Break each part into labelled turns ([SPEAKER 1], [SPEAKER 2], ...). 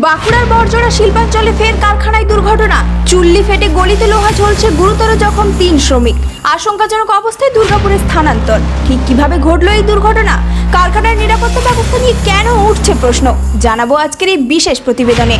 [SPEAKER 1] বাঁকুড়ার বড়জোড়া শিল্পাঞ্চলে ফের কারখানায় দুর্ঘটনা। চুল্লি ফেটে গলিতে লোহা ঝুলছে, গুরুতর জখম 3 শ্রমিক। আশঙ্কাজনক অবস্থায় দুর্গাপুরে স্থানান্তর। ঠিক কিভাবে ঘটলো এই দুর্ঘটনা? কারখানার নিরাপত্তা ব্যবস্থা নিয়ে কেন উঠছে প্রশ্ন, জানাবো আজকের এই বিশেষ প্রতিবেদনে।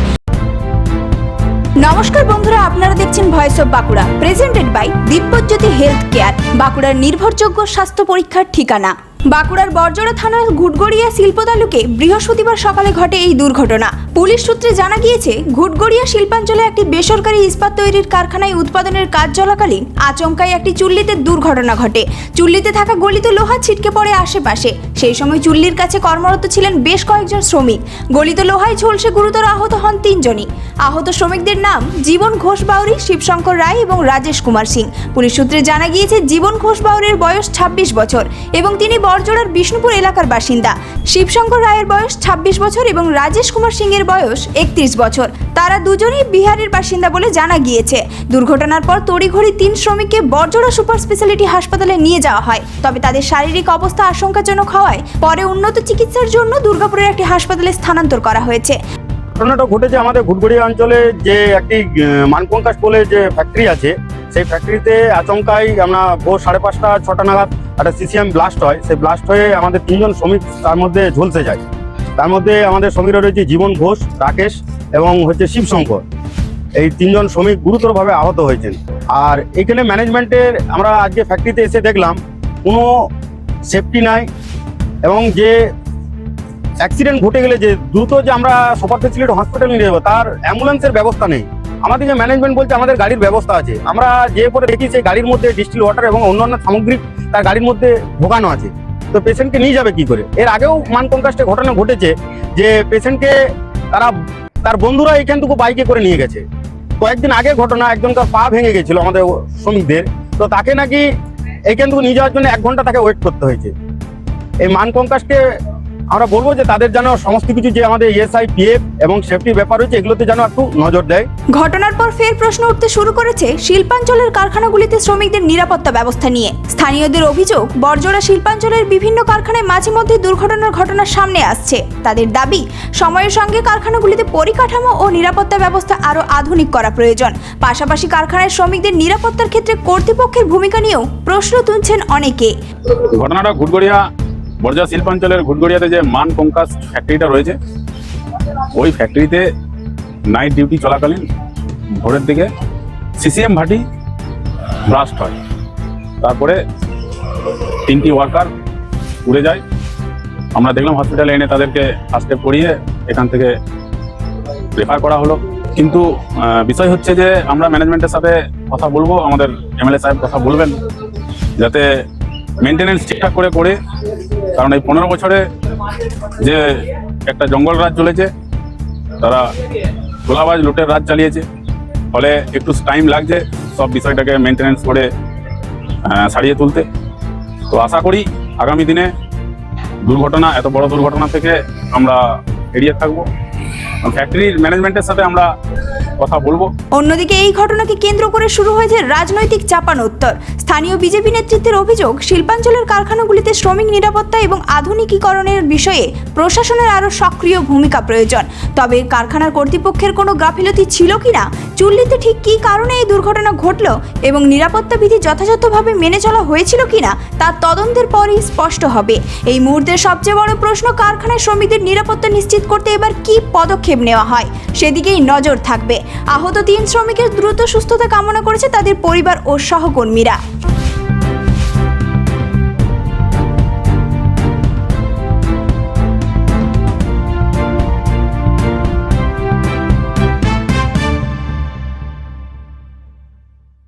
[SPEAKER 1] নমস্কার বন্ধুরা, আপনারা দেখছেন voice of Bankura, presented by Dibyajyoti health care, বাঁকুড়ার নির্ভরযোগ্য স্বাস্থ্য পরীক্ষার ঠিকানা। বাঁকুড়ার বড়জোড়া থানার ঘুটগড়িয়া শিল্প তালুকে বৃহস্পতিবার সকালে ঘটে এই দুর্ঘটনা। পুলিশ সূত্রে জানা গিয়েছে, ঘুটগড়িয়া শিল্পাঞ্চলে একটি বেসরকারি ইস্পাত তৈরির কারখানায় উৎপাদনের কাজ চলাকালীন আচমকায় একটি চুল্লিতে দুর্ঘটনা ঘটে। চুল্লিতে থাকা গলিত লোহা ছিটকে পড়ে আশেপাশে। সেই সময় চুল্লির কাছে কর্মরত ছিলেন বেশ কয়েকজন শ্রমিক। গলিত লোহায় ঝলসে গুরুতর আহত হন 3 জনই। আহত শ্রমিকদের নাম জীবন ঘোষ বাউরি, শিবশঙ্কর রায় এবং রাজেশ কুমার সিং। পুলিশ সূত্রে জানা গিয়েছে, জীবন ঘোষ বাউরির বয়স 26 বছর এবং তিনি বড়জোড়ার বিষ্ণুপুর এলাকার বাসিন্দা। শিবশঙ্কর রায়ের বয়স 26 বছর এবং রাজেশ কুমার সিং এর বয়স 31 বছর। তারা দুজনেই বিহারের বাসিন্দা বলে জানা গিয়েছে। দুর্ঘটনার পর তড়িঘড়ি 3 শ্রমিককে বড়জোড়া সুপার স্পেশালিটি হাসপাতালে নিয়ে যাওয়া হয়। তবে তাদের শারীরিক অবস্থা আশঙ্কাজনক হওয়ায় পরে উন্নত চিকিৎসার জন্য দুর্গাপুরের একটি হাসপাতালে স্থানান্তর করা হয়েছে।
[SPEAKER 2] ঘটনাটা ঘটেছে আমাদের ঘুটগড়িয়া অঞ্চলে, যে একটি মানকঙ্কাশ বলে যে ফ্যাক্টরি আছে, সেই ফ্যাক্টরিতে আচমকাই আমরা ভোর 5:30 6টা নাগাদ একটা সিসিএম ব্লাস্ট হয়। সেই ব্লাস্ট হয়ে আমাদের 3 জন শ্রমিক তার মধ্যে ঝলসে যায়। তার মধ্যে আমাদের শ্রমিকরা রয়েছে জীবন ঘোষ, রাকেশ এবং শিবশঙ্কর। এই 3 জন শ্রমিক গুরুতরভাবে আহত হয়েছেন। আর এখানে ম্যানেজমেন্টের আমরা আজকে ফ্যাক্টরিতে এসে দেখলাম কোনো সেফটি নাই, এবং যে অ্যাক্সিডেন্ট ঘটে গেলে যে দ্রুত যে আমরা সুপার ফেসিলিটি হসপিটালে নিয়ে যাবো, তার অ্যাম্বুলেন্সের ব্যবস্থা নেই। আমাদেরকে ম্যানেজমেন্ট বলছে আমাদের গাড়ির ব্যবস্থা আছে। আমরা যে পরে দেখি সেই গাড়ির মধ্যে ডিস্টিল ওয়াটার এবং অন্যান্য সামগ্রী তার গাড়ির মধ্যে ঢোকানো আছে। তো পেশেন্টকে নিয়ে যাবে কি করে? এর আগেও মানকঙ্কাশে ঘটনা ঘটেছে যে পেশেন্টকে তার বন্ধুরা এখান থেকে বাইকে করে নিয়ে গেছে। কয়েকদিন আগে ঘটনা, একজনকার পা ভেঙে গেছিল আমাদের শ্রমিকদের। তো তাকে নাকি এখান থেকে নিয়ে যাওয়ার জন্য 1 ঘন্টা তাকে ওয়েট করতে হয়েছে। এই মানকঙ্কাশকে আমরা বলবো যে তাদের যেন সমস্ত কিছু যে আমাদের ইএসআই, পিএফ এবং সেফটির ব্যাপার রয়েছে, এগুলোতে যেন একটু নজর দেয়।
[SPEAKER 1] ঘটনার পর ফের প্রশ্ন উঠতে শুরু করেছে শিল্পাঞ্চলের কারখানাগুলিতে শ্রমিকদের নিরাপত্তা ব্যবস্থা নিয়ে। স্থানীয়দের অভিযোগ, বড়জোড়া শিল্পাঞ্চলের বিভিন্ন কারখানায় মাঝে মধ্যে দুর্ঘটনার ঘটনা সামনে আসছে। তাদের দাবি, সময়ের সঙ্গে কারখানাগুলিতে পরিকাঠামো ও নিরাপত্তা ব্যবস্থা আরও আধুনিক করা প্রয়োজন। পাশাপাশি কারখানায় শ্রমিকদের নিরাপত্তার ক্ষেত্রে কর্তৃপক্ষের ভূমিকা নিয়েও প্রশ্ন তুলছেন অনেকে।
[SPEAKER 3] ঘটনাটা ঘুটগড়িয়া বড়জোড়া শিল্পাঞ্চলের ঘুটগড়িয়াতে যে মানকঙ্কাশ ফ্যাক্টরিটা রয়েছে, ওই ফ্যাক্টরিতে নাইট ডিউটি চলাকালীন ভোরের দিকে সিসিএম ভাটি ব্লাস্ট হয়। তারপরে 3টি ওয়ার্কার উড়ে যায়। আমরা দেখলাম হসপিটালে এনে তাদেরকে ফার্স্ট এড করিয়ে এখান থেকে রেফার করা হলো। কিন্তু বিষয় হচ্ছে যে আমরা ম্যানেজমেন্টের সাথে কথা বলবো, আমাদের এমএলএ সাহেব কথা বলবেন যাতে মেনটেনেন্স ঠিকঠাক করে। কারণ এই 15 বছরে যে একটা জঙ্গল রাজ চলেছে, তারা তোলাবাজ লুটের রাজ চালিয়েছে, ফলে একটু টাইম লাগছে সব বিষয়টাকে মেনটেনেন্স করে সারিয়ে তুলতে। তো আশা করি আগামী দিনে এত বড় দুর্ঘটনা থেকে আমরা এড়িয়ে থাকবো। ফ্যাক্টরির ম্যানেজমেন্টের সাথে আমরা কথা বলবো।
[SPEAKER 1] অন্যদিকে এই ঘটনাকে কেন্দ্র করে শুরু হয়েছে রাজনৈতিক চাপানোত্তর। স্থানীয় বিজেপি নেতৃত্বের অভিযোগ, শিল্পাঞ্চলের কারখানাগুলিতে শ্রমিক নিরাপত্তা এবং আধুনিকীকরণের বিষয়ে প্রশাসনের আরও সক্রিয় ভূমিকা প্রয়োজন। তবে কারখানার কর্তৃপক্ষের কোনো গাফিলতি ছিল কিনা, চুল্লিতে ঠিক কী কারণে এই দুর্ঘটনা ঘটল এবং নিরাপত্তা বিধি যথাযথভাবে মেনে চলা হয়েছিল কিনা, তা তদন্তের পরই স্পষ্ট হবে। এই মুহূর্তের সবচেয়ে বড় প্রশ্ন, কারখানায় শ্রমিকদের নিরাপত্তা নিশ্চিত করতে এবার কী পদক্ষেপ নেওয়া হয়, সেদিকেই নজর থাকবে। আহত 3 শ্রমিকের দ্রুত সুস্থতা কামনা করেছে তাদের পরিবার ও সহকর্মীরা।